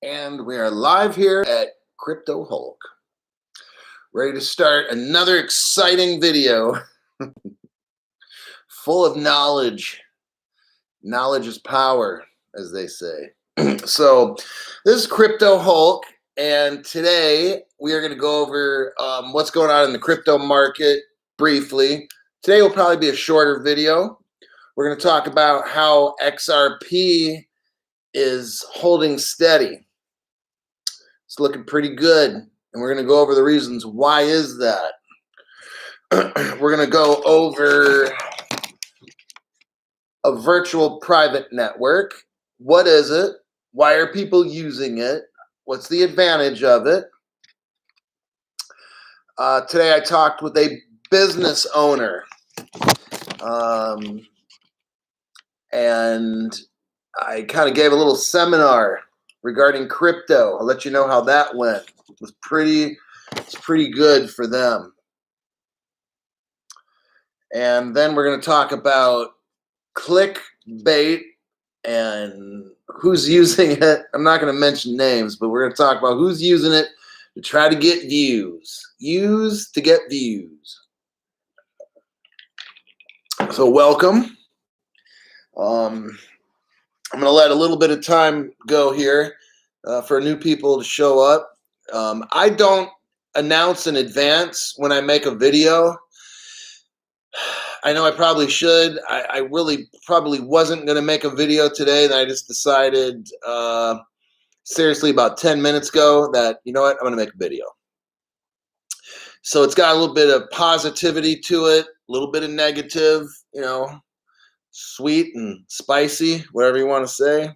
And we are live here at Crypto Hulk, ready to start another exciting video full of knowledge. Knowledge is power, as they say. So this is Crypto Hulk, and today we are going to go over what's going on in the crypto market briefly. Today will probably be a shorter video. We're going to talk about how XRP is holding steady. It's looking pretty good, and we're going to go over the reasons why is that. We're going to go over a virtual private network. What is it? Why are people using it? What's the advantage of it? Today I talked with a business owner, and I kind of gave a little seminar regarding crypto. I'll let you know how that went. It's pretty good for them. And then we're going to talk about clickbait and who's using it. I'm not going to mention names, but we're going to talk about who's using it to try to get views. Use to get views. So welcome. I'm going to let a little bit of time go here for new people to show up. I don't announce in advance when I make a video. I know I probably should. I really probably wasn't going to make a video today. And I just decided seriously about 10 minutes ago that, you know what, I'm going to make a video. So it's got a little bit of positivity to it, a little bit of negative, you know, sweet and spicy, whatever you want to say.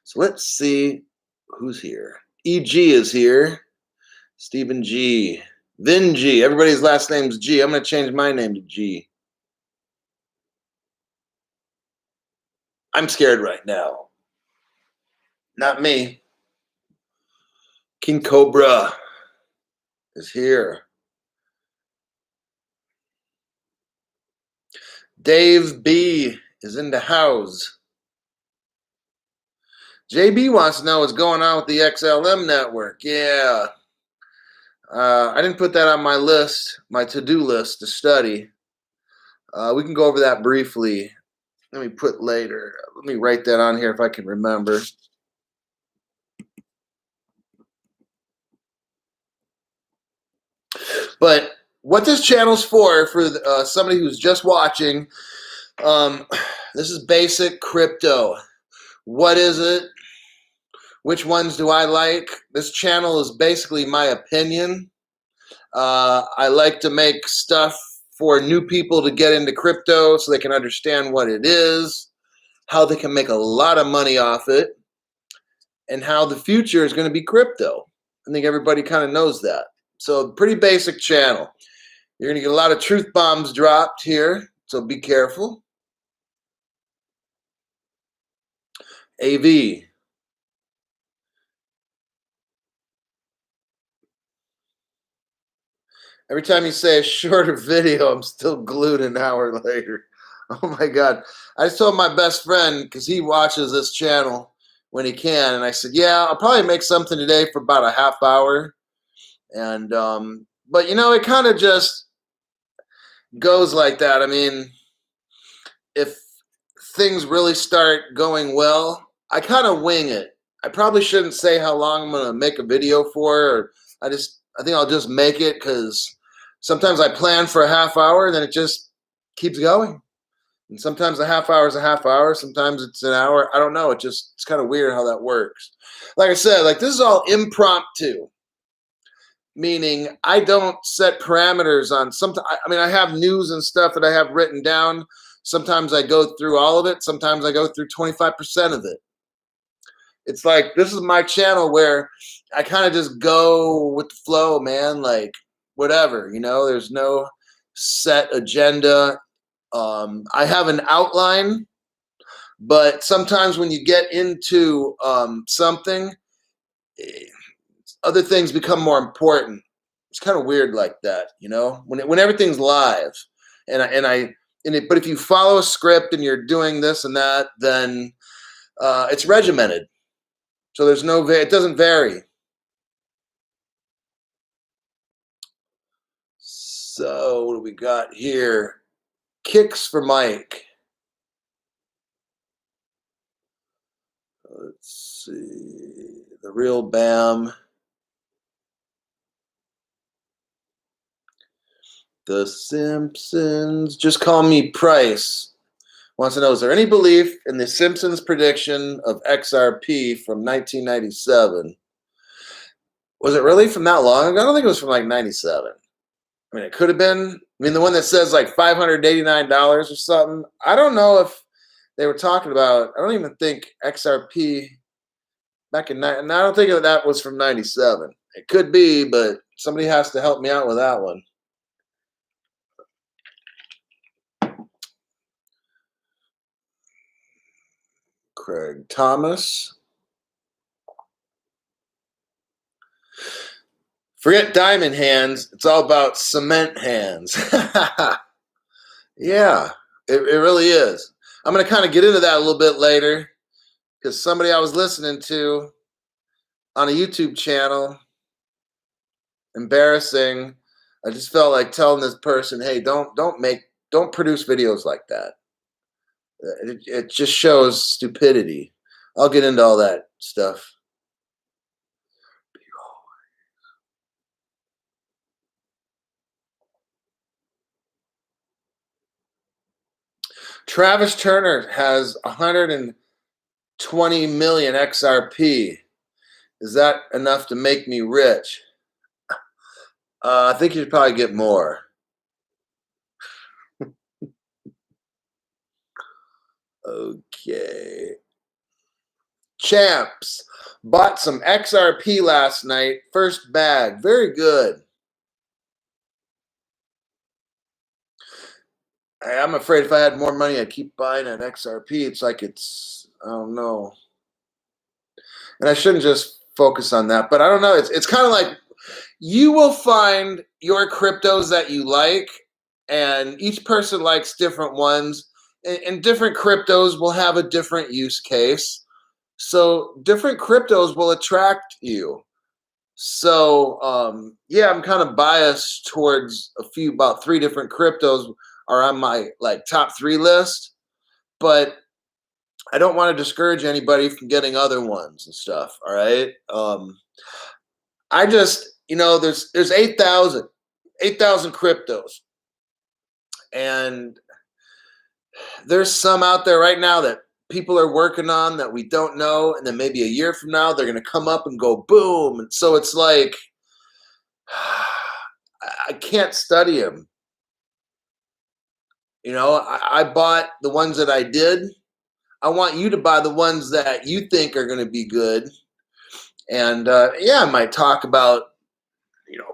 So let's see who's here. EG is here. Stephen G. Vin G. Everybody's last name's G. I'm going to change my name to G. I'm scared right now. Not me. King Cobra is here. Dave B is in the house. JB wants to know what's going on with the XLM network. Yeah. I didn't put that on my list, my to-do list to study. We can go over that briefly. Let me put later. Let me write that on here if I can remember. But what this channel's for somebody who's just watching, this is basic crypto. What is it? Which ones do I like? This channel is basically my opinion. I like to make stuff for new people to get into crypto so they can understand what it is, how they can make a lot of money off it, and how the future is going to be crypto. I think everybody kind of knows that. So pretty basic channel. You're going to get a lot of truth bombs dropped here, so be careful. AV. Every time you say a shorter video, I'm still glued an hour later. Oh my God. I just told my best friend, because he watches this channel when he can, and I said, yeah, I'll probably make something today for about a half hour. And, but you know, it kind of just goes like that. I mean, if things really start going well, I kind of wing it. I probably shouldn't say how long I'm going to make a video for, or I think I'll just make it, because sometimes I plan for a half hour and then it just keeps going. And sometimes a half hour is a half hour. Sometimes it's an hour. I don't know. It's kind of weird how that works. Like I said, like this is all impromptu, meaning I don't set parameters on something. I mean, I have news and stuff that I have written down. Sometimes I go through all of it. Sometimes I go through 25% of it. It's like, this is my channel where I kind of just go with the flow, man. Like, whatever, you know, there's no set agenda. I have an outline, but sometimes when you get into something, other things become more important. It's kind of weird like that, you know, when everything's live, but if you follow a script and you're doing this and that, then it's regimented. So there's no, it doesn't vary. So what do we got here? Kicks for Mike. Let's see. The Real Bam. The Simpsons. Just call me Price. Wants to know, is there any belief in the Simpsons prediction of XRP from 1997? Was it really from that long ago? I don't think it was from like 97. I mean, it could have been. I mean, the one that says like $589 or something. I don't know if they were talking about. I don't even think XRP back in. And I don't think that was from 97. It could be, but somebody has to help me out with that one. Craig Thomas. Forget diamond hands. It's all about cement hands. Yeah, it really is. I'm going to kind of get into that a little bit later because somebody I was listening to on a YouTube channel, embarrassing. I just felt like telling this person, hey, don't produce videos like that. It just shows stupidity. I'll get into all that stuff. Travis Turner has 120 million XRP. Is that enough to make me rich? I think you'd probably get more. Okay. Champs. Bought some XRP last night. First bag. Very good. I'm afraid if I had more money, I'd keep buying at XRP. It's like I don't know. And I shouldn't just focus on that. But I don't know. It's kind of like you will find your cryptos that you like, and each person likes different ones. And different cryptos will have a different use case. So different cryptos will attract you. So yeah, I'm kind of biased towards about 3 different cryptos are on my like top 3 list, but I don't want to discourage anybody from getting other ones and stuff. All right. I just, there's 8,000 cryptos, and there's some out there right now that people are working on that we don't know, and then maybe a year from now they're going to come up and go boom. And so it's like I can't study them. I bought the ones that I did. I want you to buy the ones that you think are going to be good. And yeah, I might talk about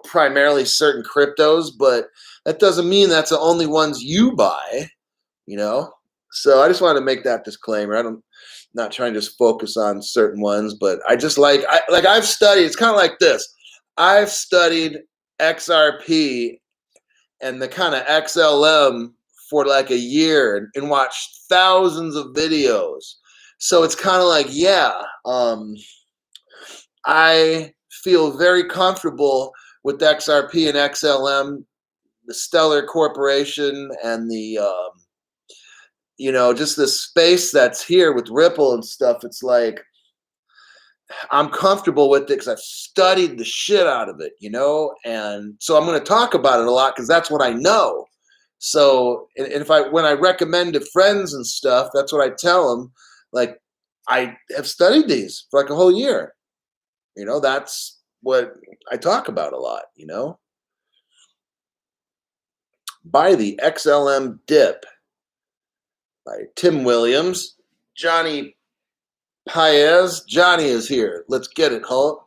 primarily certain cryptos, but that doesn't mean that's the only ones you buy. So I just wanted to make that disclaimer. I'm not trying to just focus on certain ones, but I just I've studied. It's kind of like this. I've studied XRP and the kind of XLM for like a year and watched thousands of videos. So it's kind of like, yeah, I feel very comfortable with XRP and XLM, the Stellar Corporation, and the just the space that's here with Ripple and stuff. It's like I'm comfortable with it because I've studied the shit out of it, and so I'm going to talk about it a lot because that's what I know. So, and when I recommend to friends and stuff, that's what I tell them. Like, I have studied these for like a whole year. That's what I talk about a lot. Buy the XLM dip by Tim Williams. Johnny Paez. Johnny is here. Let's get it, Hulk.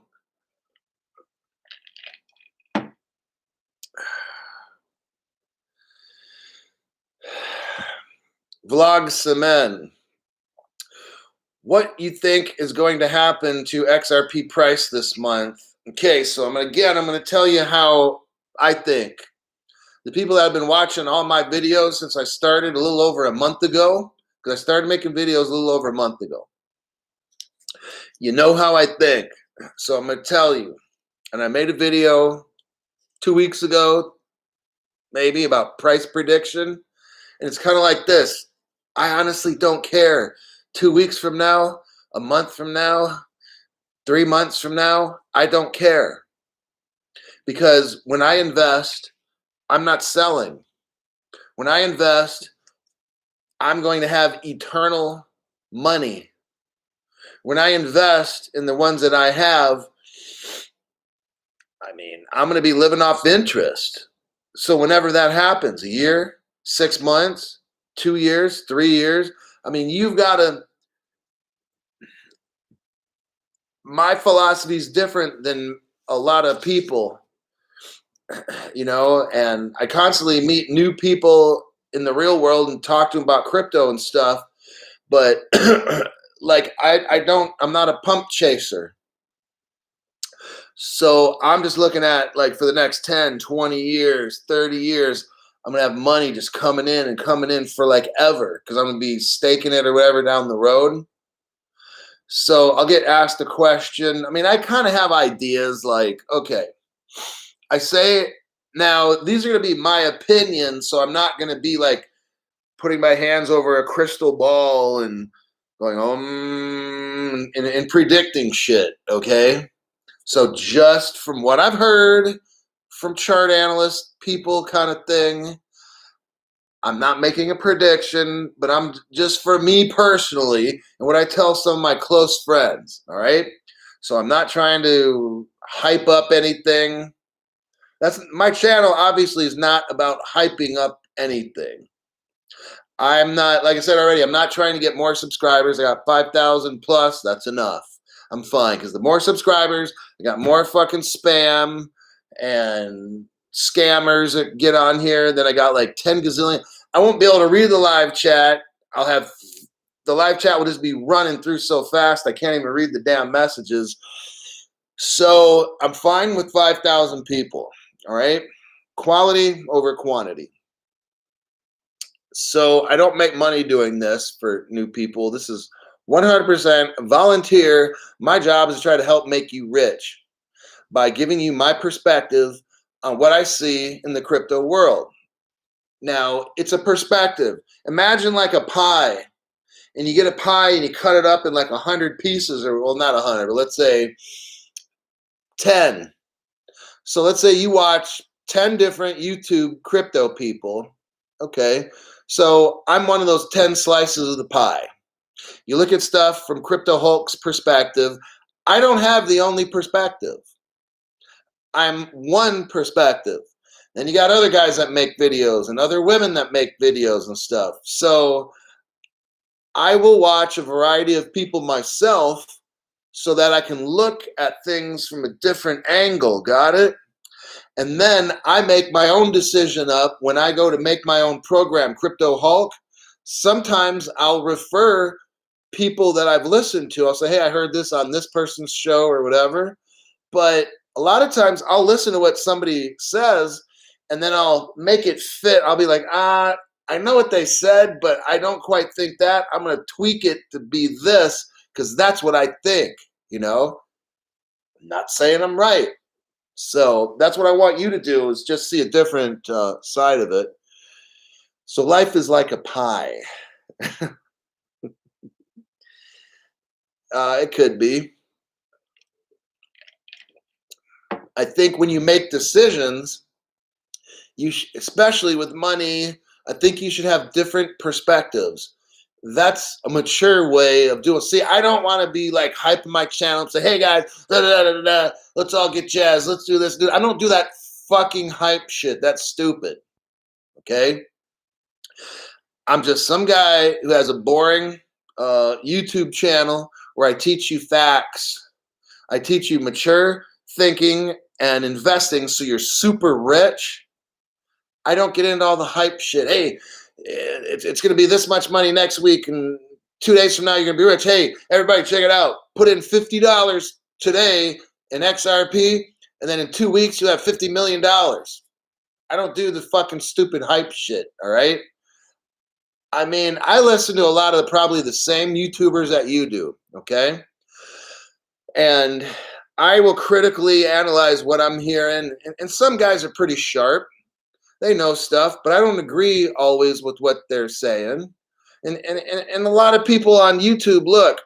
Vlog Semen. What you think is going to happen to XRP price this month? Okay, so I'm going to tell you how I think. The people that have been watching all my videos since I started a little over a month ago, because I started making videos a little over a month ago. You know how I think. So I'm going to tell you. And I made a video 2 weeks ago, maybe, about price prediction. And it's kind of like this. I honestly don't care. 2 weeks from now, a month from now, 3 months from now, I don't care. Because when I invest, I'm not selling. When I invest, I'm going to have eternal money. When I invest in the ones that I have, I mean, I'm going to be living off interest. So whenever that happens, a year, 6 months, 2 years, 3 years, I mean, you've got to, my philosophy is different than a lot of people, you know, and I constantly meet new people in the real world and talk to them about crypto and stuff. But like, I'm not a pump chaser. So I'm just looking at, like, for the next 10, 20 years, 30 years, I'm going to have money just coming in and coming in for like ever, because I'm going to be staking it or whatever down the road. So I'll get asked a question. I mean, I kind of have ideas like, okay, I say now these are going to be my opinions. So I'm not going to be like putting my hands over a crystal ball and going, and predicting shit. Okay. So just from what I've heard from chart analysts, people kind of thing, I'm not making a prediction, but I'm just, for me personally, and what I tell some of my close friends, all right? So I'm not trying to hype up anything. That's my channel obviously is not about hyping up anything. I'm not, like I said already, I'm not trying to get more subscribers. I got 5,000 plus, that's enough. I'm fine, because the more subscribers, I got more fucking spam and scammers that get on here. Then I got like 10 gazillion. I won't be able to read the live chat. I'll have, the live chat will just be running through so fast I can't even read the damn messages. So I'm fine with 5,000 people, all right? Quality over quantity. So I don't make money doing this for new people. This is 100% volunteer. My job is to try to help make you rich by giving you my perspective on what I see in the crypto world. Now, it's a perspective. Imagine like a pie, and you get a pie and you cut it up in like 100 pieces, or, well, not 100, but let's say 10. So let's say you watch 10 different YouTube crypto people. Okay. So I'm one of those 10 slices of the pie. You look at stuff from Crypto Hulk's perspective. I don't have the only perspective. I'm one perspective. Then you got other guys that make videos and other women that make videos and stuff. So I will watch a variety of people myself so that I can look at things from a different angle. Got it? And then I make my own decision up when I go to make my own program, Crypto Hulk. Sometimes I'll refer people that I've listened to. I'll say, hey, I heard this on this person's show or whatever. But a lot of times I'll listen to what somebody says and then I'll make it fit. I'll be like, I know what they said, but I don't quite think that. I'm going to tweak it to be this because that's what I think, you know? I'm not saying I'm right. So that's what I want you to do, is just see a different side of it. So life is like a pie. It could be. I think when you make decisions, especially with money, I think you should have different perspectives. That's a mature way of doing. See, I don't want to be like hyping my channel and say, hey guys, let's all get jazzed. Let's do this. I don't do that fucking hype shit. That's stupid. Okay? I'm just some guy who has a boring YouTube channel where I teach you facts. I teach you mature thinking and investing so you're super rich. I don't get into all the hype shit. Hey, it's going to be this much money next week, and 2 days from now you're going to be rich. Hey, everybody check it out. Put in $50 today in XRP, and then in 2 weeks you'll have $50 million. I don't do the fucking stupid hype shit, all right? I mean, I listen to a lot of probably the same YouTubers that you do, okay? And I will critically analyze what I'm hearing. And some guys are pretty sharp. They know stuff, but I don't agree always with what they're saying. And a lot of people on YouTube, look,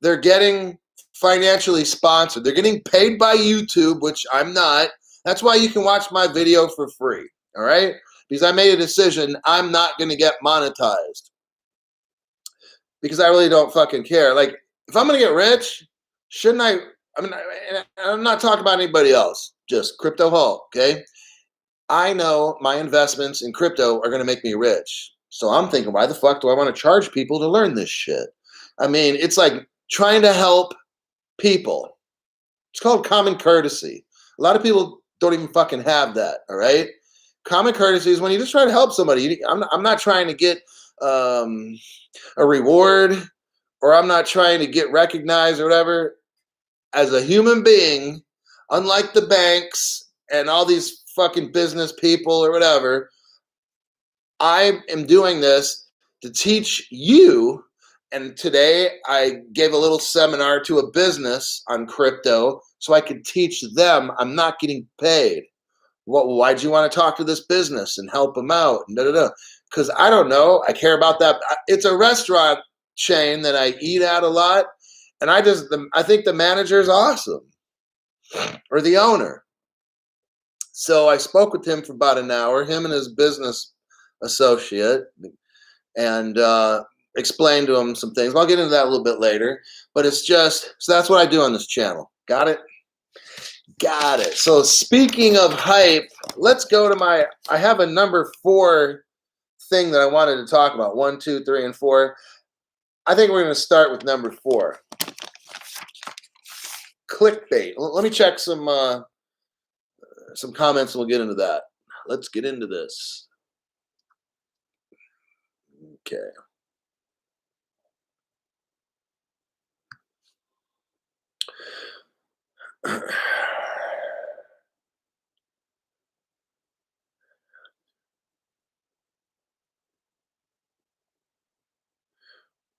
they're getting financially sponsored. They're getting paid by YouTube, which I'm not. That's why you can watch my video for free, all right? Because I made a decision, I'm not going to get monetized. Because I really don't fucking care. Like, if I'm going to get rich, shouldn't I? I mean, I'm not talking about anybody else, just Crypto Hulk, okay? I know my investments in crypto are going to make me rich. So I'm thinking, why the fuck do I want to charge people to learn this shit? I mean, it's like trying to help people. It's called common courtesy. A lot of people don't even fucking have that, all right? Common courtesy is when you just try to help somebody. I'm not trying to get a reward, or I'm not trying to get recognized or whatever. As a human being, unlike the banks and all these fucking business people or whatever, I am doing this to teach you. And today I gave a little seminar to a business on crypto so I could teach them. I'm not getting paid. Why'd you want to talk to this business and help them out? Because I don't know. I care about that. It's a restaurant chain that I eat at a lot. And I think the manager is awesome, or the owner. So I spoke with him for about an hour, him and his business associate, and explained to him some things. I'll get into that a little bit later. But it's just, so that's what I do on this channel. Got it? Got it. So speaking of hype, let's go to I have a number 4 thing that I wanted to talk about. 1, 2, 3, and 4. I think we're going to start with number 4. Clickbait. Let me check some comments and we'll get into that. Let's get into this. Okay.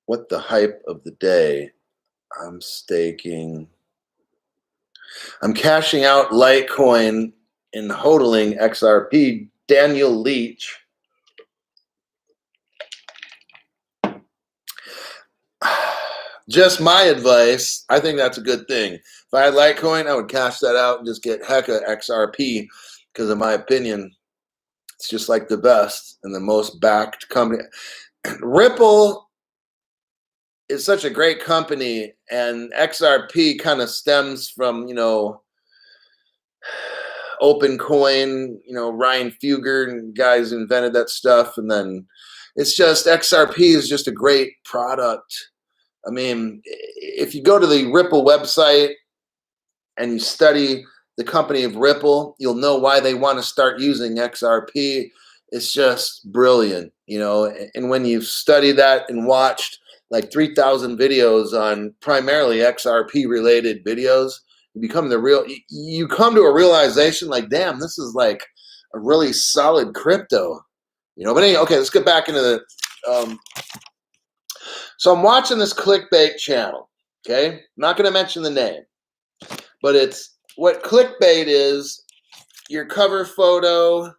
What the hype of the day? I'm staking. I'm cashing out Litecoin and hodling XRP. Daniel Leach. Just my advice. I think that's a good thing. If I had Litecoin, I would cash that out and just get hecka XRP, because in my opinion, it's just like the best and the most backed company. Ripple is such a great company, and XRP kind of stems from, OpenCoin, Ryan Fugger and guys invented that stuff. And then it's just, XRP is just a great product. I mean, if you go to the Ripple website and you study the company of Ripple, you'll know why they want to start using XRP. It's just brilliant, and when you study that and watched like 3,000 videos on primarily XRP related videos, you come to a realization like, damn, this is like a really solid crypto, but anyway, okay, let's get back into the, so I'm watching this clickbait channel, okay? I'm not going to mention the name, but it's what clickbait is. Your cover photo,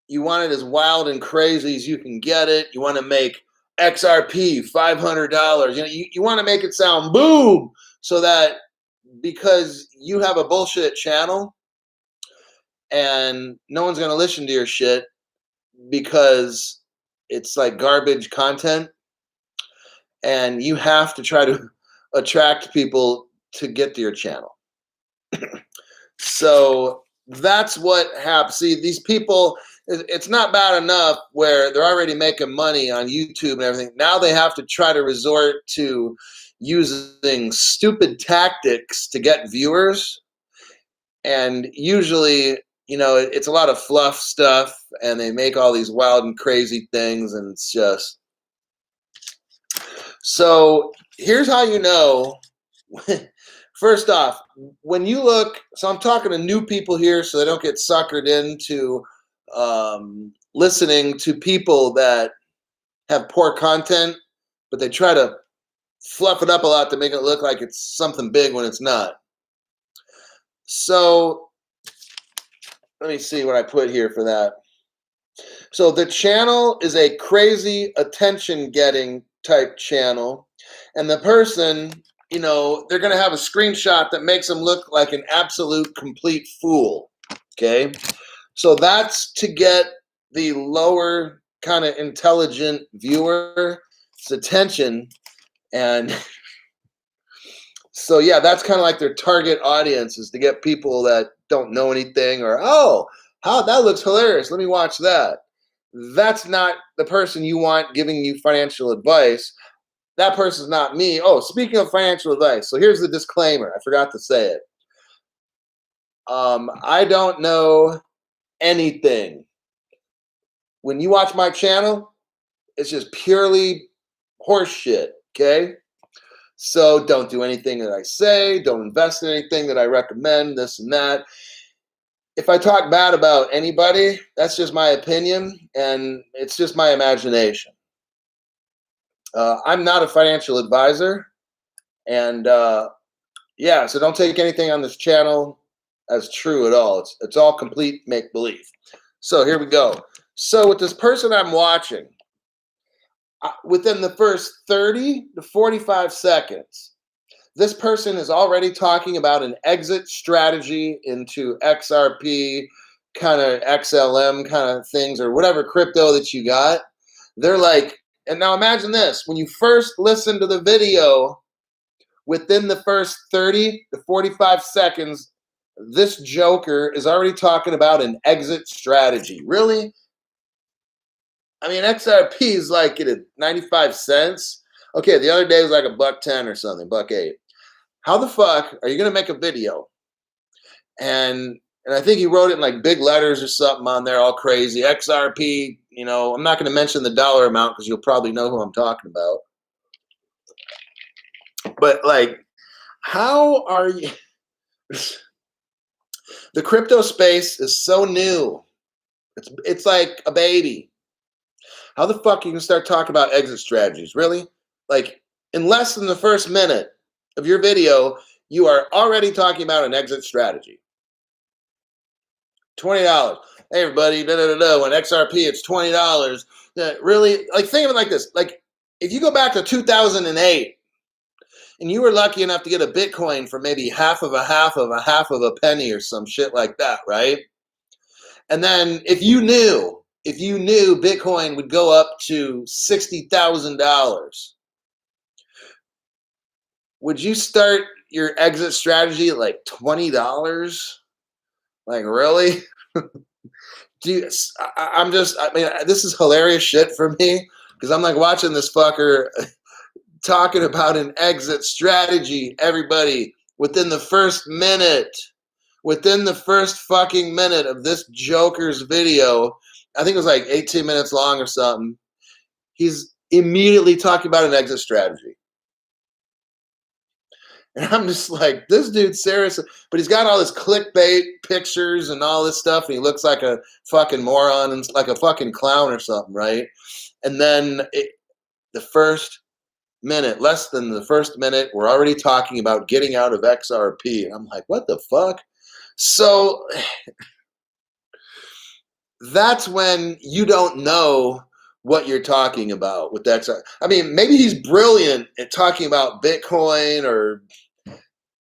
you want it as wild and crazy as you can get it. You want to make XRP $500. You want to make it sound boom, so that because you have a bullshit channel and no one's going to listen to your shit because it's like garbage content, and you have to try to attract people to get to your channel. So that's what happens. See, these people, it's not bad enough where they're already making money on YouTube and everything. Now they have to try to resort to using stupid tactics to get viewers. And usually, it's a lot of fluff stuff, and they make all these wild and crazy things, and it's just... So here's how you know. First off, when you look, so I'm talking to new people here so they don't get suckered into listening to people that have poor content, but they try to fluff it up a lot to make it look like it's something big when it's not. So let me see what I put here for that. So the channel is a crazy attention-getting type channel, and the person, you know, they're going to have a screenshot that makes them look like an absolute complete fool. Okay, so that's to get the lower kind of intelligent viewer's attention, and so yeah, that's kind of like their target audience, is to get people that don't know anything, or oh, how that looks hilarious, let me watch that. That's not the person you want giving you financial advice. That person's not me. Oh, speaking of financial advice, so here's the disclaimer. I forgot to say it. I don't know anything. When you watch my channel, it's just purely horse shit, okay? So don't do anything that I say. Don't invest in anything that I recommend, this and that. If I talk bad about anybody, that's just my opinion, and it's just my imagination. I'm not a financial advisor, and yeah, so don't take anything on this channel as true at all. It's all complete make-believe. So here we go. So with this person I'm watching, within the first 30 to 45 seconds, this person is already talking about an exit strategy into XRP, kind of XLM kind of things, or whatever crypto that you got. They're like, and now imagine this, when you first listen to the video, within the first 30 to 45 seconds, this joker is already talking about an exit strategy. Really? I mean, XRP is like at 95 cents. Okay, the other day was like $1.10 or something, $1.08. How the fuck are you gonna make a video? And I think he wrote it in like big letters or something on there, all crazy. XRP, you know, I'm not gonna mention the dollar amount because you'll probably know who I'm talking about. But like, how are you? The crypto space is so new. It's like a baby. How the fuck you can start talking about exit strategies? Really? Like, in less than the first minute of your video, you are already talking about an exit strategy. $20. Hey everybody, da, da, da, da. When XRP it's $20. Really? Like, think of it like this. Like, if you go back to 2008 and you were lucky enough to get a Bitcoin for maybe half of a penny or some shit like that, right? And then if you knew Bitcoin would go up to $60,000, would you start your exit strategy at like $20? Like, really? I mean, this is hilarious shit for me, because I'm like watching this fucker talking about an exit strategy. Everybody, within the first fucking minute of this joker's video, I think it was like 18 minutes long or something, he's immediately talking about an exit strategy. And I'm just like, this dude seriously, but he's got all this clickbait pictures and all this stuff, and he looks like a fucking moron and like a fucking clown or something, right? And then less than the first minute, we're already talking about getting out of XRP. And I'm like, what the fuck? So that's when you don't know what you're talking about with XRP. I mean, maybe he's brilliant at talking about Bitcoin or,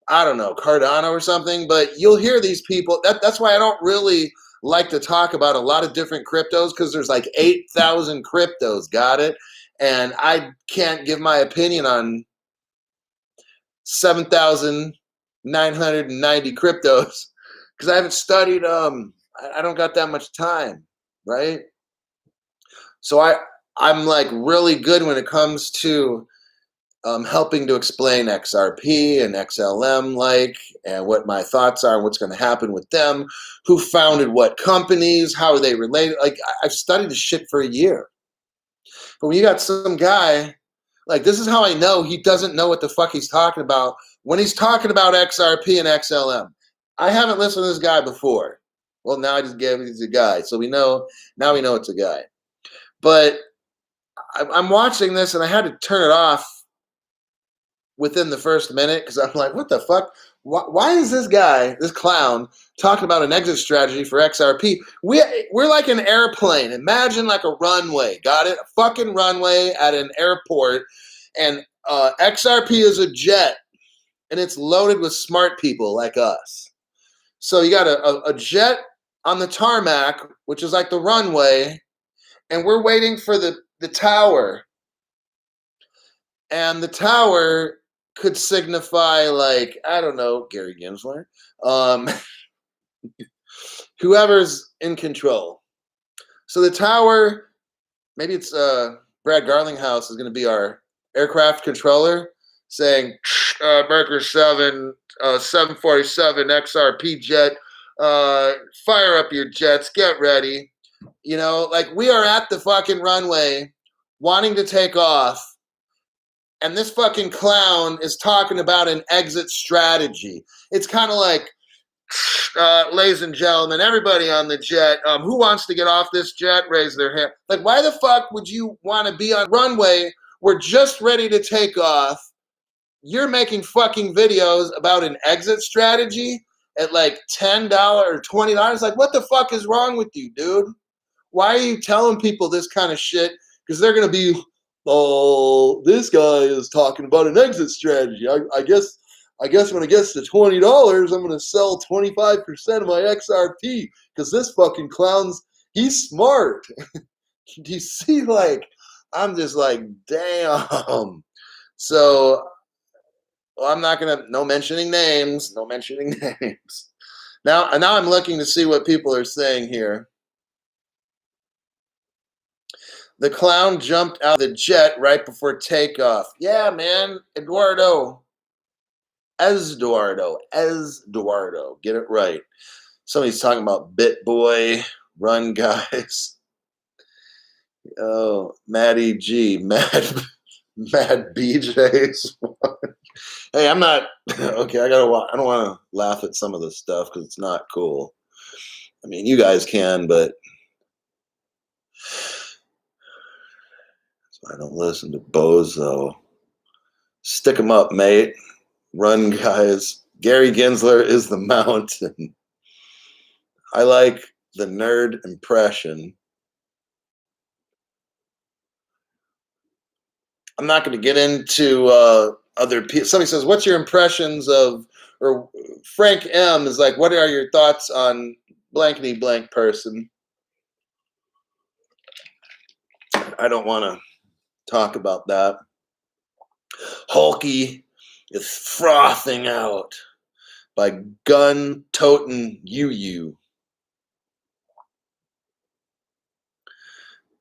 I don't know, Cardano or something, but you'll hear these people. That's why I don't really like to talk about a lot of different cryptos, because there's like 8,000 cryptos, got it? And I can't give my opinion on 7,990 cryptos because I haven't studied them. I don't got that much time, right? So I'm like really good when it comes to helping to explain XRP and XLM, like, and what my thoughts are and what's going to happen with them, who founded what companies, how are they related. Like, I've studied this shit for a year. But when you got some guy, like, this is how I know he doesn't know what the fuck he's talking about when he's talking about XRP and XLM. I haven't listened to this guy before. Well, now I just gave it to a guy. So now we know it's a guy. But I'm watching this and I had to turn it off within the first minute because I'm like, what the fuck? Why is this guy, this clown, talking about an exit strategy for XRP? We're like an airplane. Imagine like a runway. Got it? A fucking runway at an airport. And XRP is a jet. And it's loaded with smart people like us. So you got a jet on the tarmac, which is like the runway. And we're waiting for the tower. And the tower could signify, like, I don't know, Gary Gensler, whoever's in control. So the tower, maybe it's Brad Garlinghouse is going to be our aircraft controller saying, Merker 7, 747 XRP jet, fire up your jets, get ready. You know, like we are at the fucking runway wanting to take off. And this fucking clown is talking about an exit strategy. It's kind of like, ladies and gentlemen, everybody on the jet, who wants to get off this jet? Raise their hand. Like, why the fuck would you want to be on runway? We're just ready to take off. You're making fucking videos about an exit strategy at like $10 or $20. Like, what the fuck is wrong with you, dude? Why are you telling people this kind of shit? Because they're going to be, oh, this guy is talking about an exit strategy. I guess when it gets to $20, I'm going to sell 25% of my XRP because this fucking clown's, he's smart. Do you see, like, I'm just like, damn. So I'm not going to, no mentioning names. Now I'm looking to see what people are saying here. The clown jumped out of the jet right before takeoff. Yeah, man. Eduardo. Get it right. Somebody's talking about BitBoy. Run, guys. Oh, Maddie G. Mad BJ's. Hey, I'm not... Okay, I don't want to laugh at some of this stuff because it's not cool. I mean, you guys can, but... I don't listen to Bozo. Stick 'em up, mate. Run, guys. Gary Gensler is the mountain. I like the nerd impression. I'm not going to get into other people. Somebody says, what's your impressions of, or Frank M is like, what are your thoughts on blankety blank person? I don't want to talk about that. Hulky is frothing out by gun-toting you.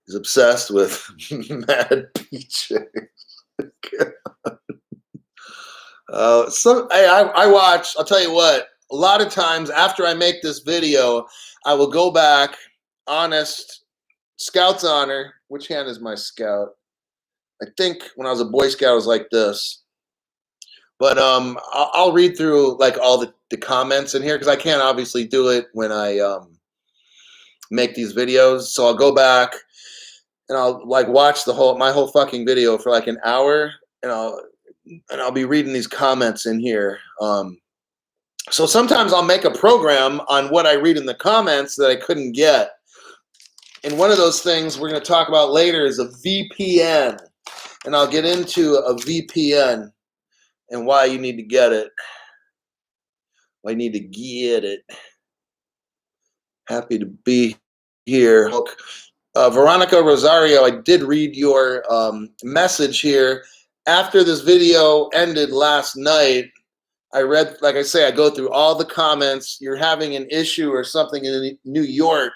He's obsessed with Mad PJ. I watch, I'll tell you what, a lot of times after I make this video, I will go back, honest, Scout's honor. Which hand is my Scout? I think when I was a Boy Scout, it was like this. But I'll read through like all the comments in here because I can't obviously do it when I make these videos. So I'll go back and I'll like watch my whole fucking video for like an hour, and I'll be reading these comments in here. So sometimes I'll make a program on what I read in the comments that I couldn't get. And one of those things we're going to talk about later is a VPN. And I'll get into a VPN and why you need to get it. Why you need to get it. Happy to be here. Veronica Rosario, I did read your message here. After this video ended last night, I read, like I say, I go through all the comments. You're having an issue or something in New York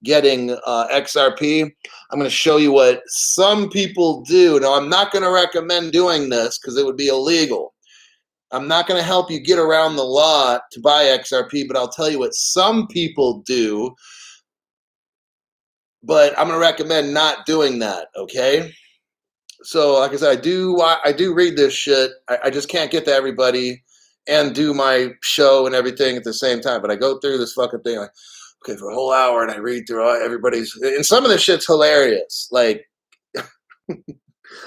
getting XRP. I'm going to show you what some people do. Now, I'm not going to recommend doing this because it would be illegal. I'm not going to help you get around the law to buy XRP, but I'll tell you what some people do. But I'm going to recommend not doing that, okay? So, like I said, I do read this shit. I just can't get to everybody and do my show and everything at the same time. But I go through this fucking thing like, okay, for a whole hour, and I read through everybody's, and some of the shit's hilarious. Like,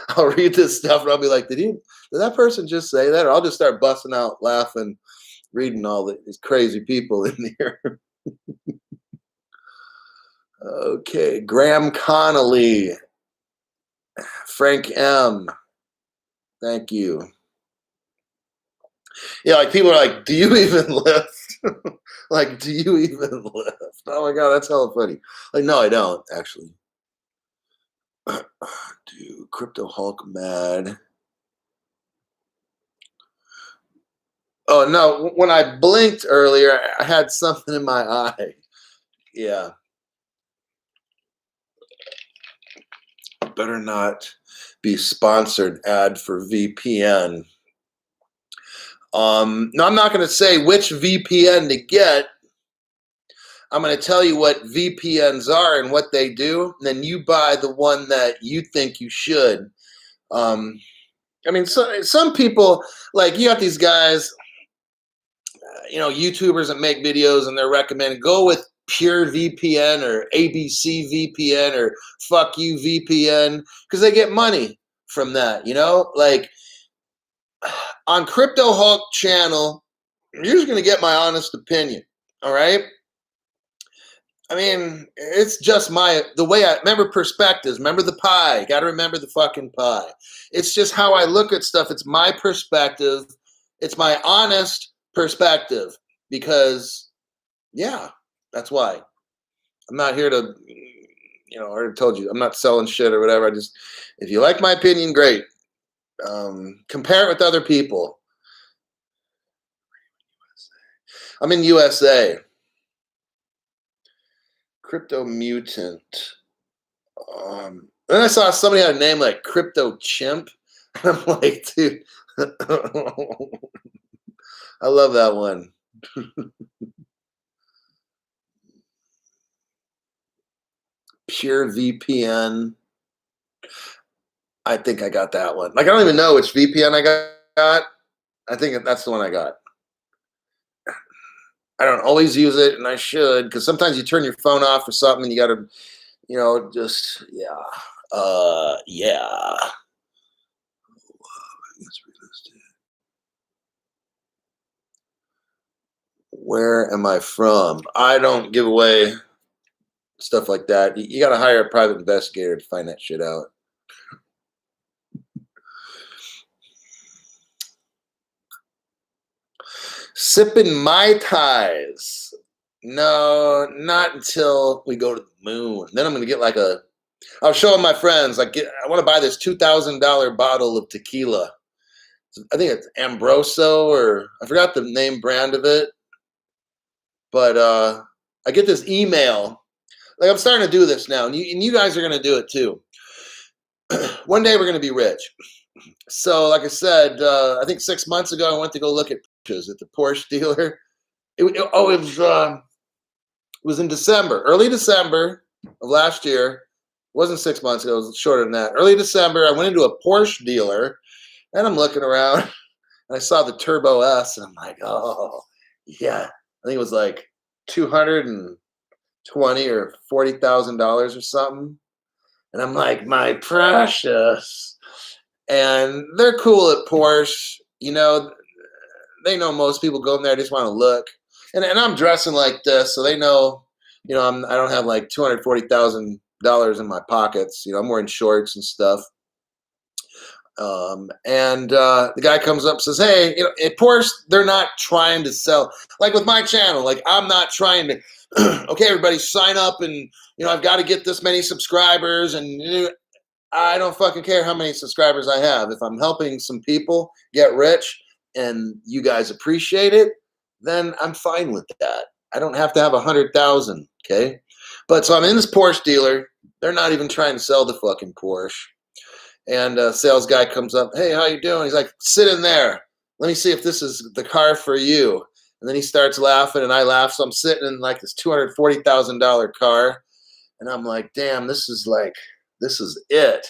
I'll read this stuff and I'll be like, did that person just say that? Or I'll just start busting out laughing, reading all these crazy people in here. Okay, Graham Connolly, Frank M. Thank you. Yeah, like people are like, do you even lift? Like, do you even lift? Oh my God, that's hella funny. Like, no, I don't actually. Dude, Crypto Hulk mad. Oh no, when I blinked earlier, I had something in my eye. Yeah. Better not be sponsored ad for VPN. No, I'm not going to say which VPN to get. I'm going to tell you what VPNs are and what they do. And then you buy the one that you think you should. I mean, some people, like, you got these guys, YouTubers that make videos and they're recommending go with Pure VPN or ABC VPN or Fuck You VPN because they get money from that, like on Crypto Hulk channel, you're just going to get my honest opinion. All right. I mean, it's just the way I remember perspectives. Remember the pie. Got to remember the fucking pie. It's just how I look at stuff. It's my perspective. It's my honest perspective because, yeah, that's why. I'm not here to, I already told you, I'm not selling shit or whatever. If you like my opinion, great. Compare it with other people. I'm in USA. Crypto Mutant. Then I saw somebody had a name like Crypto Chimp. I'm like, dude, I love that one. Pure VPN. I think I got that one. Like, I don't even know which VPN I got. I think that's the one I got. I don't always use it, and I should, because sometimes you turn your phone off or something, and you got to, just, yeah. Yeah. Where am I from? I don't give away stuff like that. You got to hire a private investigator to find that shit out. Sipping Mai Tais. No, not until we go to the moon. Then I'm going to get I was showing my friends, I want to buy this $2,000 bottle of tequila. I think it's Ambroso, or I forgot the name brand of it. But I get this email. Like, I'm starting to do this now, and you guys are going to do it too. One day we're going to be rich. So, like I said, I think 6 months ago, I went to go look at Porsches at the Porsche dealer. It was in December, early December of last year. It wasn't 6 months ago. It was shorter than that. Early December, I went into a Porsche dealer, and I'm looking around, and I saw the Turbo S, and I'm like, oh, yeah. I think it was like $220,000 or $40,000 or something. And I'm like, my precious. And they're cool at Porsche. They know most people go in there, just want to look. And I'm dressing like this, so they know, I don't have like $240,000 in my pockets. I'm wearing shorts and stuff. And the guy comes up and says, hey, at Porsche, they're not trying to sell. Like with my channel, like I'm not trying to, okay, everybody sign up and, I've got to get this many subscribers, and I don't fucking care how many subscribers I have. If I'm helping some people get rich and you guys appreciate it, then I'm fine with that. I don't have to have 100,000, okay? But so I'm in this Porsche dealer. They're not even trying to sell the fucking Porsche. And a sales guy comes up, hey, how you doing? He's like, sit in there. Let me see if this is the car for you. And then he starts laughing, and I laugh. So I'm sitting in like this $240,000 car. And I'm like, damn, this is it.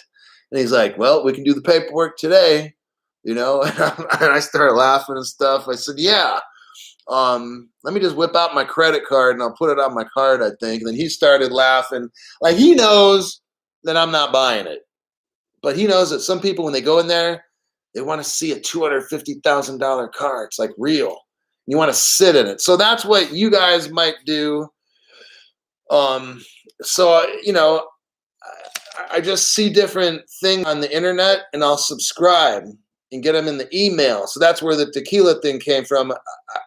And he's like, well, we can do the paperwork today, And I started laughing and stuff. I said, yeah. Let me just whip out my credit card and I'll put it on my card, I think. And then he started laughing. Like, he knows that I'm not buying it. But he knows that some people, when they go in there, they want to see a $250,000 car. It's like real. You want to sit in it. So that's what you guys might do. I just see different things on the internet and I'll subscribe and get them in the email. So that's where the tequila thing came from.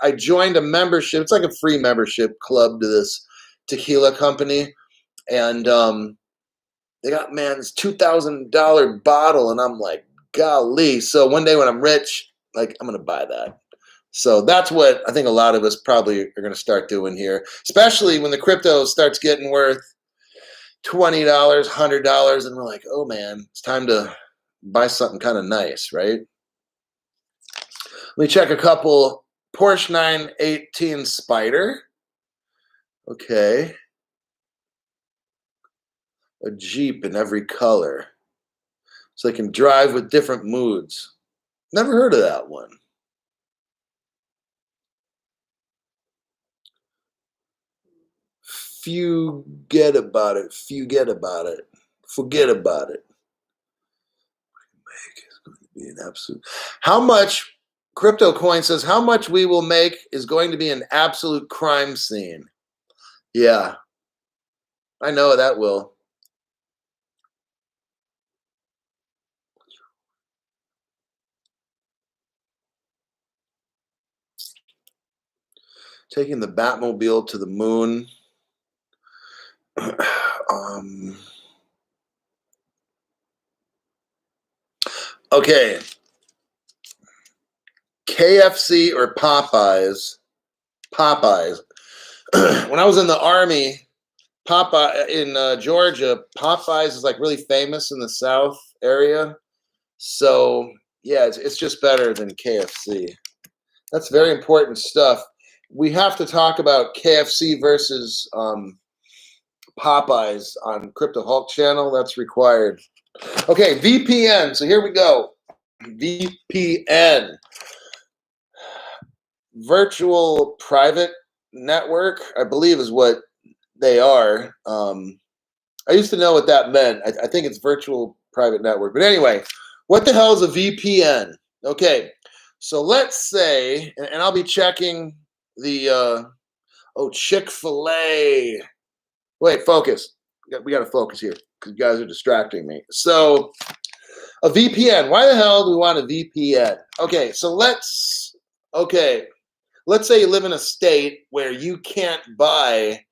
I joined a membership. It's like a free membership club to this tequila company. And they got, man, this $2,000 bottle. And I'm like, golly. So one day when I'm rich, like, I'm going to buy that. So that's what I think a lot of us probably are going to start doing here, especially when the crypto starts getting worth $20, $100, and we're like, oh man, it's time to buy something kind of nice, right? Let me check a couple. Porsche 918 Spider. Okay. A Jeep in every color. So they can drive with different moods. Never heard of that one. Forget about it. Forget about it. Forget about it. It's going to be an absolute. How much? Crypto Coin says how much we will make is going to be an absolute crime scene. Yeah, I know that will. Taking the Batmobile to the moon. Okay. KFC or Popeyes? Popeyes. When I was in the Army, Popeye in Georgia, Popeyes is like really famous in the South area. So yeah, it's just better than KFC. That's very important stuff. We have to talk about KFC versus Popeyes on Crypto Hulk channel. That's required. Okay, VPN. So here we go. VPN. Virtual private network, I believe is what they are. I used to know what that meant. I think it's virtual private network. But anyway, what the hell is a VPN? Okay, so let's say, and I'll be checking the, Chick-fil-A. Wait, focus. We got to focus here because you guys are distracting me. So a VPN. Why the hell do we want a VPN? Okay, so let's say you live in a state where you can't buy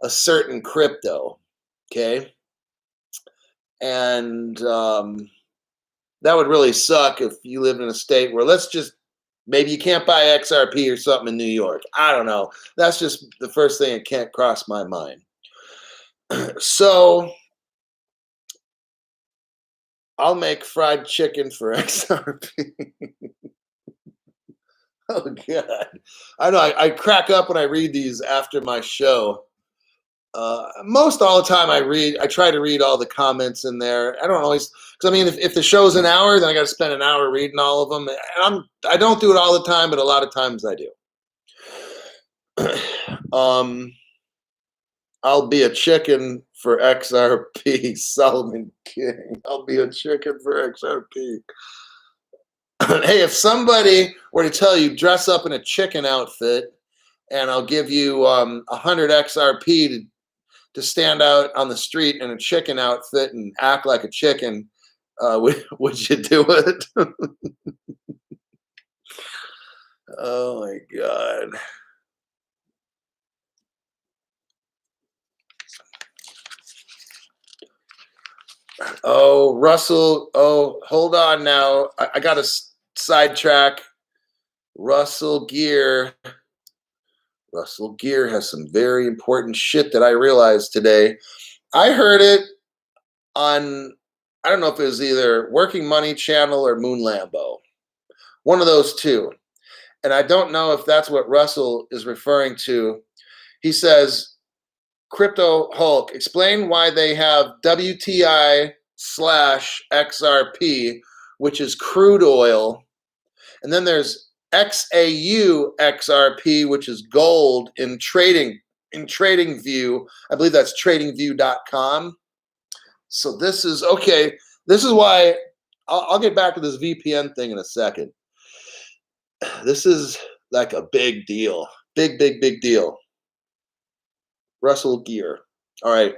a certain crypto, okay? And that would really suck if you lived in a state where maybe you can't buy XRP or something in New York. I don't know. That's just the first thing that can't cross my mind. So I'll make fried chicken for XRP. Oh God, I know. I crack up when I read these after my show. Most all the time I try to read all the comments in there. I don't always, because I mean, if the show's an hour, then I got to spend an hour reading all of them. And I don't do it all the time, but a lot of times I do. I'll be a chicken for XRP, Solomon King. I'll be a chicken for XRP. Hey, if somebody were to tell you dress up in a chicken outfit, and I'll give you 100 XRP to stand out on the street in a chicken outfit and act like a chicken, would you do it? Oh my God. Oh, Russell. Oh, hold on now. I got to sidetrack. Russell Gear. Russell Gear has some very important shit that I realized today. I heard it on, I don't know if it was either Working Money Channel or Moon Lambo. One of those two. And I don't know if that's what Russell is referring to. He says, Crypto Hulk, explain why they have WTI/XRP, which is crude oil. And then there's XAU XRP, which is gold in TradingView. I believe that's tradingview.com. So this is, okay, This is why I'll get back to this VPN thing in a second. This is like a big deal. Big deal. Russell Gear. All right.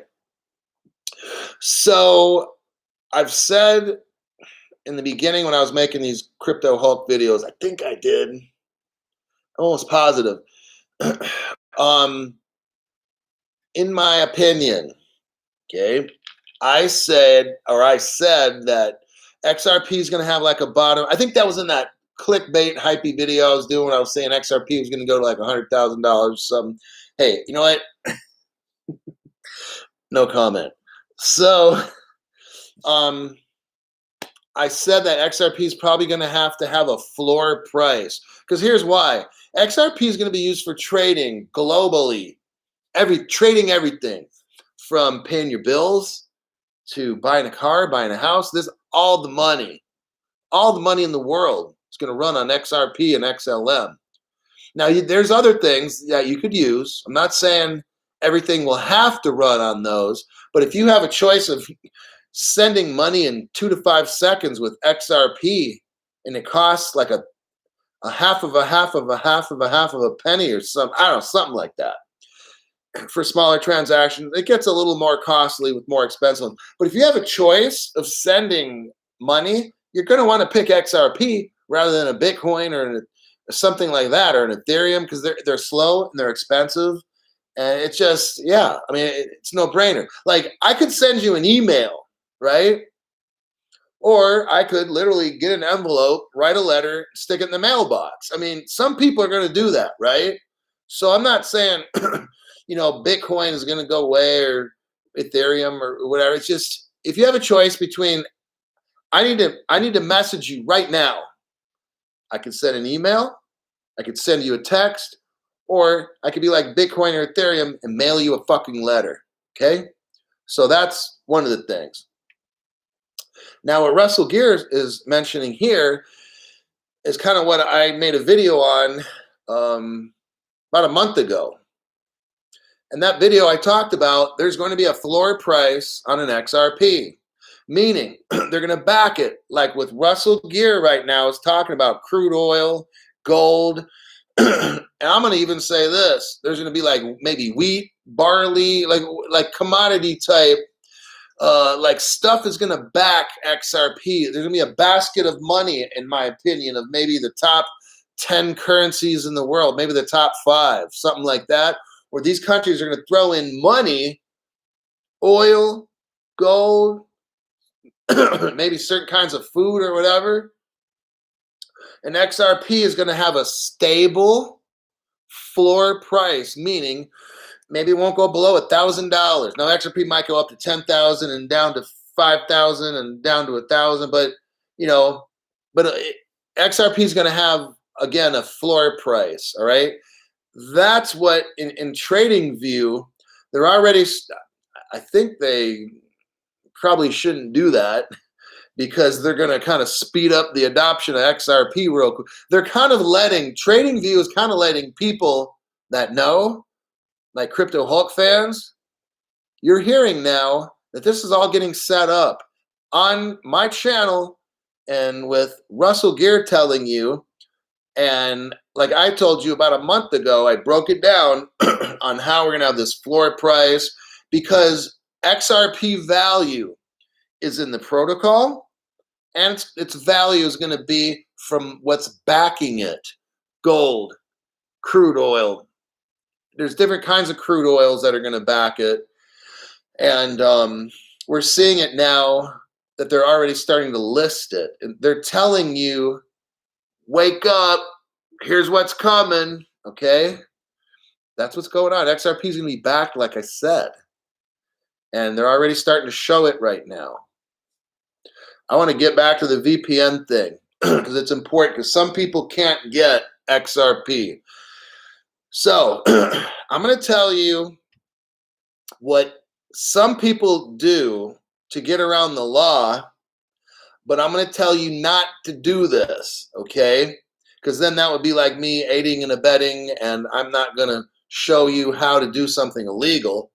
So I've said in the beginning when I was making these Crypto Hulk videos, I think I did. I'm almost positive. In my opinion, okay, I said that XRP is going to have like a bottom. I think that was in that clickbait hypey video I was doing when I was saying XRP was going to go to like $100,000 or something. Hey, you know what? No comment. So, I said that XRP is probably going to have a floor price because here's why. XRP is going to be used for trading globally, trading everything from paying your bills to buying a car, buying a house. This all the money in the world is going to run on XRP and XLM. Now, there's other things that you could use. I'm not saying everything will have to run on those, but if you have a choice of sending money in 2 to 5 seconds with XRP and it costs like a half of a penny or something, I don't know, something like that. For smaller transactions, it gets a little more costly with more expensive. But if you have a choice of sending money, you're going to want to pick XRP rather than a Bitcoin or something like that, or an Ethereum, because they're slow and they're expensive. And it's just, yeah, I mean, it's no brainer. Like, I could send you an email, right? Or I could literally get an envelope, write a letter, stick it in the mailbox. I mean, some people are going to do that, right? So I'm not saying, Bitcoin is going to go away or Ethereum or whatever. It's just, if you have a choice between, I need to message you right now. I could send an email, I could send you a text, or I could be like Bitcoin or Ethereum and mail you a fucking letter. Okay? So that's one of the things. Now, what Russell Gear is mentioning here is kind of what I made a video on about a month ago. In that video, I talked about there's going to be a floor price on an XRP, meaning they're going to back it, like with Russell Gear right now is talking about crude oil, gold, and I'm going to even say this. There's going to be like maybe wheat, barley, like commodity type, like stuff is going to back XRP. There's going to be a basket of money, in my opinion, of maybe the top 10 currencies in the world, maybe the top 5, something like that, where these countries are going to throw in money, oil, gold, maybe certain kinds of food or whatever. And XRP is going to have a stable floor price, meaning maybe it won't go below $1,000. Now, XRP might go up to 10,000 and down to 5,000 and down to 1,000, but XRP is going to have, again, a floor price. All right, that's what in trading view, they're already. I think they probably shouldn't do that because they're going to kind of speed up the adoption of XRP real quick. They're kind of letting trading view is kind of letting people that know, like Crypto Hulk fans, you're hearing now that this is all getting set up on my channel and with Russell Gear telling you. And like I told you about a month ago, I broke it down on how we're going to have this floor price because XRP value is in the protocol and its value is going to be from what's backing it. Gold, crude oil. There's different kinds of crude oils that are going to back it. And we're seeing it now that they're already starting to list it. And they're telling you, wake up, here's what's coming, okay? That's what's going on. XRP is going to be backed, like I said. And they're already starting to show it right now. I want to get back to the VPN thing because it's important because some people can't get XRP. So I'm going to tell you what some people do to get around the law, but I'm going to tell you not to do this, okay? Because then that would be like me aiding and abetting, and I'm not going to show you how to do something illegal.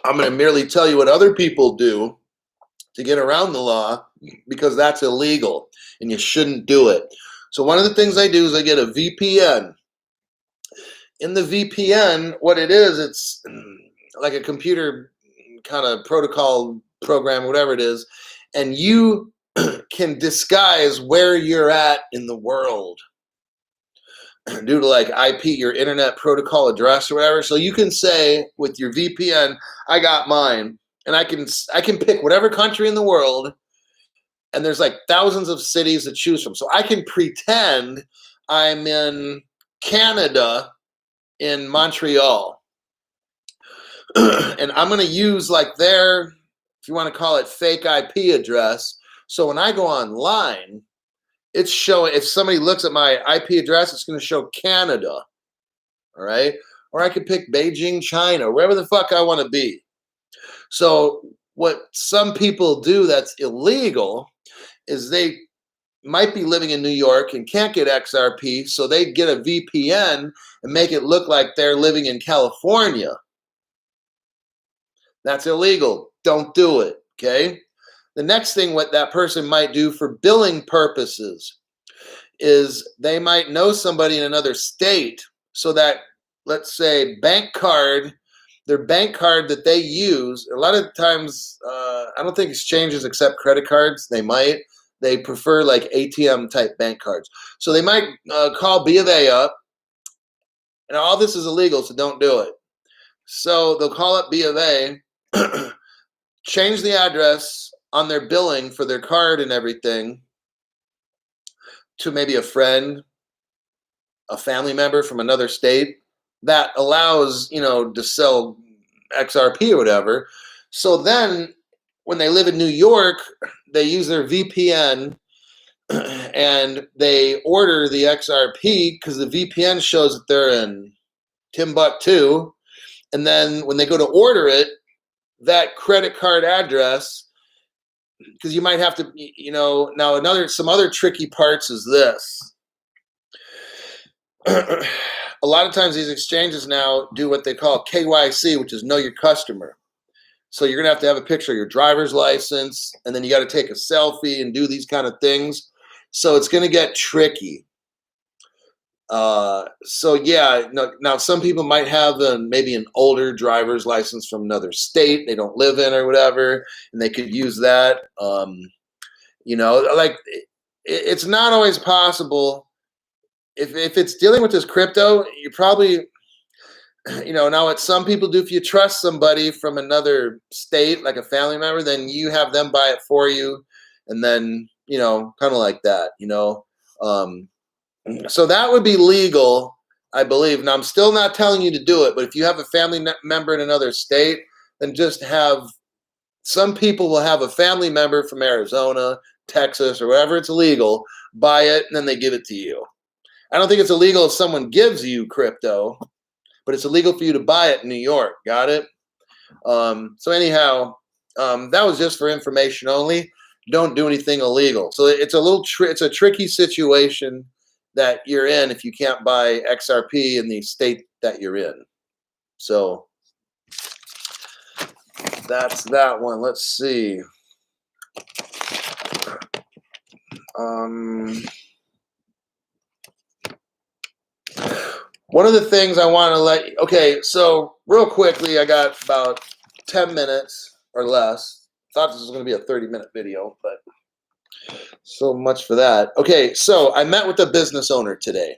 I'm going to merely tell you what other people do to get around the law, because that's illegal and you shouldn't do it. So one of the things I do is I get a VPN. In the VPN, what it is, it's like a computer kind of protocol program, whatever it is, and you can disguise where you're at in the world due to like IP, your internet protocol address or whatever. So you can say with your VPN, I got mine, and I can pick whatever country in the world, and there's like thousands of cities to choose from. So I can pretend I'm in Canada, in Montreal, and I'm going to use like their, if you want to call it, fake IP address. So when I go online, it's showing, if somebody looks at my IP address, it's going to show Canada, all right? Or I could pick Beijing, China, wherever the fuck I want to be. So what some people do that's illegal is they might be living in New York and can't get XRP, so they get a VPN and make it look like they're living in California. That's illegal. Don't do it, okay? The next thing what that person might do for billing purposes is they might know somebody in another state, so that, let's say, their bank card that they use, a lot of times, I don't think exchanges accept credit cards. They prefer like ATM type bank cards. So they might call B of A up, and all this is illegal, so don't do it. So they'll call up B of A, change the address on their billing for their card and everything to maybe a friend, a family member from another state that allows, to sell XRP or whatever. So then when they live in New York, they use their VPN and they order the XRP because the VPN shows that they're in Timbuktu. And then when they go to order it, that credit card address, because you might have to, now some other tricky parts is this. A lot of times these exchanges now do what they call KYC, which is know your customer. So you're going to have a picture of your driver's license, and then you got to take a selfie and do these kind of things. So it's going to get tricky. So yeah, now some people might have maybe an older driver's license from another state they don't live in or whatever, and they could use that. Like it's not always possible. If it's dealing with this crypto, you probably, now what some people do, if you trust somebody from another state, like a family member, then you have them buy it for you, and then, kind of like that, so that would be legal, I believe. Now, I'm still not telling you to do it, but if you have a family member in another state, then just some people will have a family member from Arizona, Texas, or wherever it's illegal, buy it, and then they give it to you. I don't think it's illegal if someone gives you crypto, but it's illegal for you to buy it in New York. Got it? So anyhow, that was just for information only. Don't do anything illegal. So it's it's a tricky situation that you're in if you can't buy XRP in the state that you're in. So that's that one. Let's see. One of the things I want to okay, so real quickly, I got about 10 minutes or less. Thought this was going to be a 30-minute video, but so much for that. Okay, so I met with a business owner today.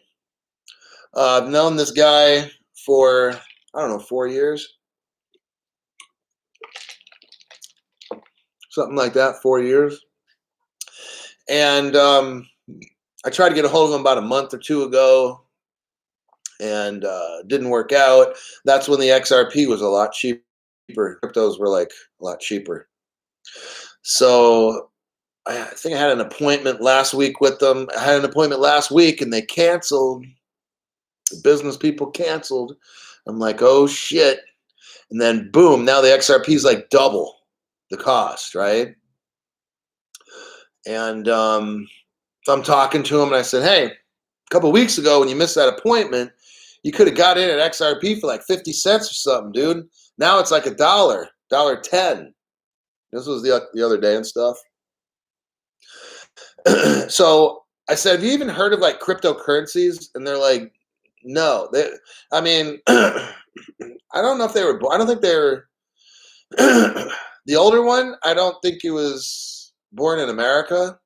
I've known this guy for, 4 years. Something like that, 4 years. And I tried to get a hold of him about a month or two ago, and didn't work out. That's when the XRP was a lot cheaper. Cryptos were like a lot cheaper. So I think I had an appointment last week with them. I had an appointment last week and they canceled. The business people canceled. I'm like, oh shit. And then boom, now the XRP is like double the cost, right? And so I'm talking to him and I said, hey, a couple of weeks ago when you missed that appointment, you could have got in at XRP for like 50 cents or something, dude. Now it's like $1. $1.10. This was the other day and stuff. So I said, have you even heard of like cryptocurrencies? And they're like, no. I mean, I don't know if they were. I don't think they were. The older one, I don't think he was born in America.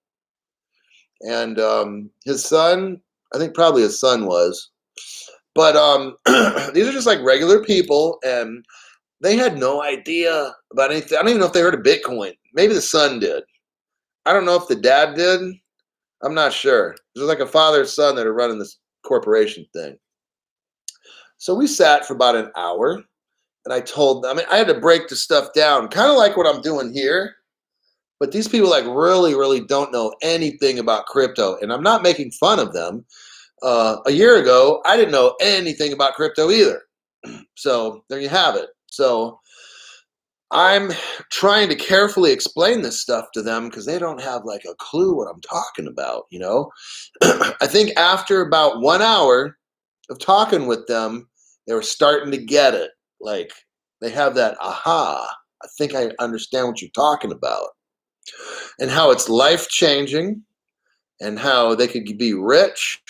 And his son, I think probably his son was. But these are just like regular people, and they had no idea about anything. I don't even know if they heard of Bitcoin. Maybe the son did. I don't know if the dad did. I'm not sure. There's like a father and son that are running this corporation thing. So we sat for about an hour, and I told them, I mean, I had to break the stuff down, kind of like what I'm doing here. But these people like really, really don't know anything about crypto, and I'm not making fun of them. A year ago, I didn't know anything about crypto either. So there you have it. So I'm trying to carefully explain this stuff to them because they don't have like a clue what I'm talking about, you know? I think after about 1 hour of talking with them, they were starting to get it. Like they have that, aha, I think I understand what you're talking about. And how it's life-changing and how they could be rich.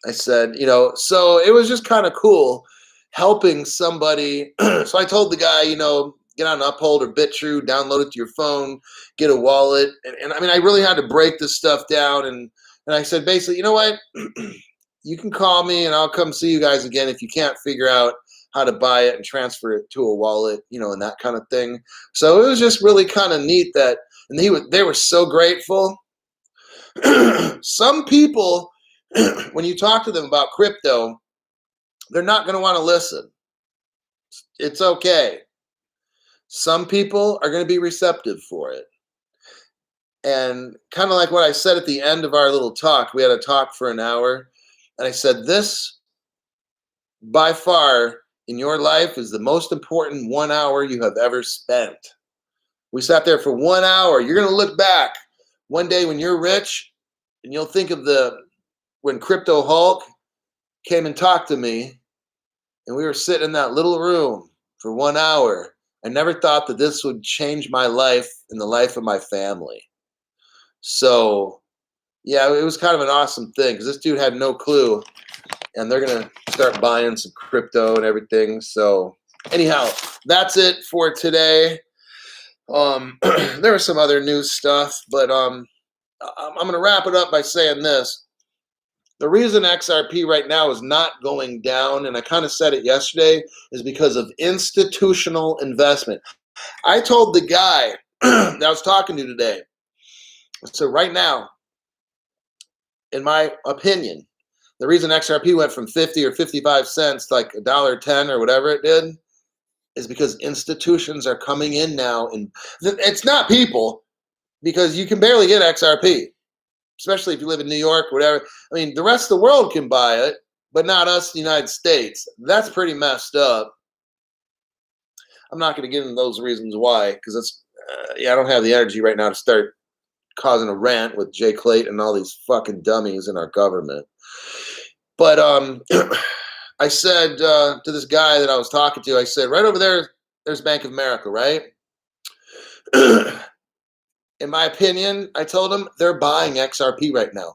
I said, you know, so it was just kind of cool helping somebody. So I told the guy, you know, get on Uphold or BitTrue, download it to your phone, get a wallet. And I mean, I really had to break this stuff down. And I said, basically, you know what? You can call me and I'll come see you guys again if you can't figure out how to buy it and transfer it to a wallet, you know, and that kind of thing. So it was just really kind of neat that, and they were so grateful. Some people, when you talk to them about crypto, they're not going to want to listen. It's okay. Some people are going to be receptive for it. And kind of like what I said at the end of our little talk, we had a talk for an hour. And I said, this by far in your life is the most important 1 hour you have ever spent. We sat there for 1 hour. You're going to look back one day when you're rich and you'll think of when Crypto Hulk came and talked to me, and we were sitting in that little room for 1 hour. I never thought that this would change my life and the life of my family. So, yeah, it was kind of an awesome thing because this dude had no clue, and they're going to start buying some crypto and everything. So, anyhow, that's it for today. There was some other news stuff, but I'm going to wrap it up by saying this. The reason XRP right now is not going down, and I kind of said it yesterday, is because of institutional investment. I told the guy that I was talking to today, so right now, in my opinion, the reason XRP went from 50 or 55 cents to like $1.10 or whatever it did is because institutions are coming in now, and it's not people, because you can barely get XRP. Especially if you live in New York or whatever. I mean, the rest of the world can buy it, but not us, the United States. That's pretty messed up. I'm not going to get into those reasons why, because it's, I don't have the energy right now to start causing a rant with Jay Clayton and all these fucking dummies in our government. But I said to this guy that I was talking to, I said, right over there, there's Bank of America, right? In my opinion, I told them they're buying XRP right now,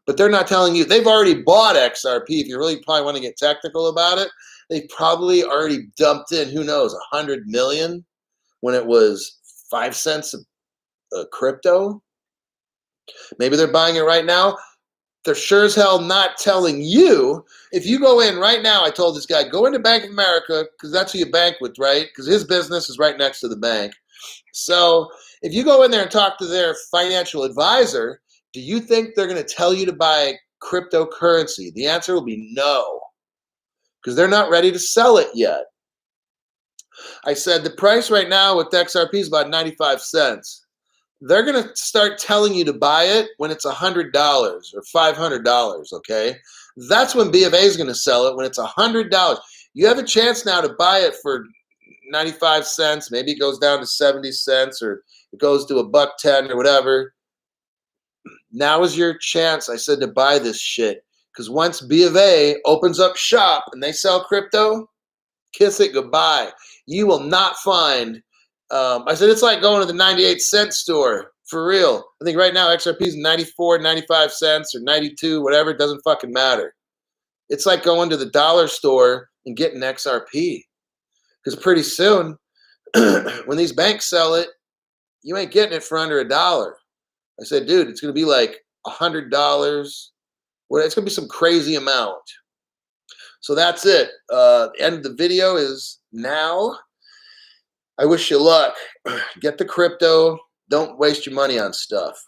but they're not telling you. They've already bought XRP. If you really probably want to get technical about it, they probably already dumped in, who knows, 100 million when it was 5 cents a crypto. Maybe they're buying it right now. They're sure as hell not telling you. If you go in right now, I told this guy, go into Bank of America, because that's who you bank with, right? Because his business is right next to the bank. So if you go in there and talk to their financial advisor, do you think they're going to tell you to buy cryptocurrency? The answer will be no, because they're not ready to sell it yet. I said the price right now with XRP is about 95 cents. They're going to start telling you to buy it when it's $100 or $500, okay? That's when B of A is going to sell it, when it's $100. You have a chance now to buy it for 95 cents. Maybe it goes down to 70 cents, or it goes to $1.10 or whatever. Now is your chance, I said, to buy this shit. Because once B of A opens up shop and they sell crypto, kiss it goodbye. You will not find I said, it's like going to the 98-cent store, for real. I think right now XRP is 94, 95 cents or 92, whatever. It doesn't fucking matter. It's like going to the dollar store and getting XRP. Because pretty soon, when these banks sell it, you ain't getting it for under $1. I said, dude, it's going to be like $100. Well, it's going to be some crazy amount. So that's it. The end of the video is now. I wish you luck. Get the crypto. Don't waste your money on stuff.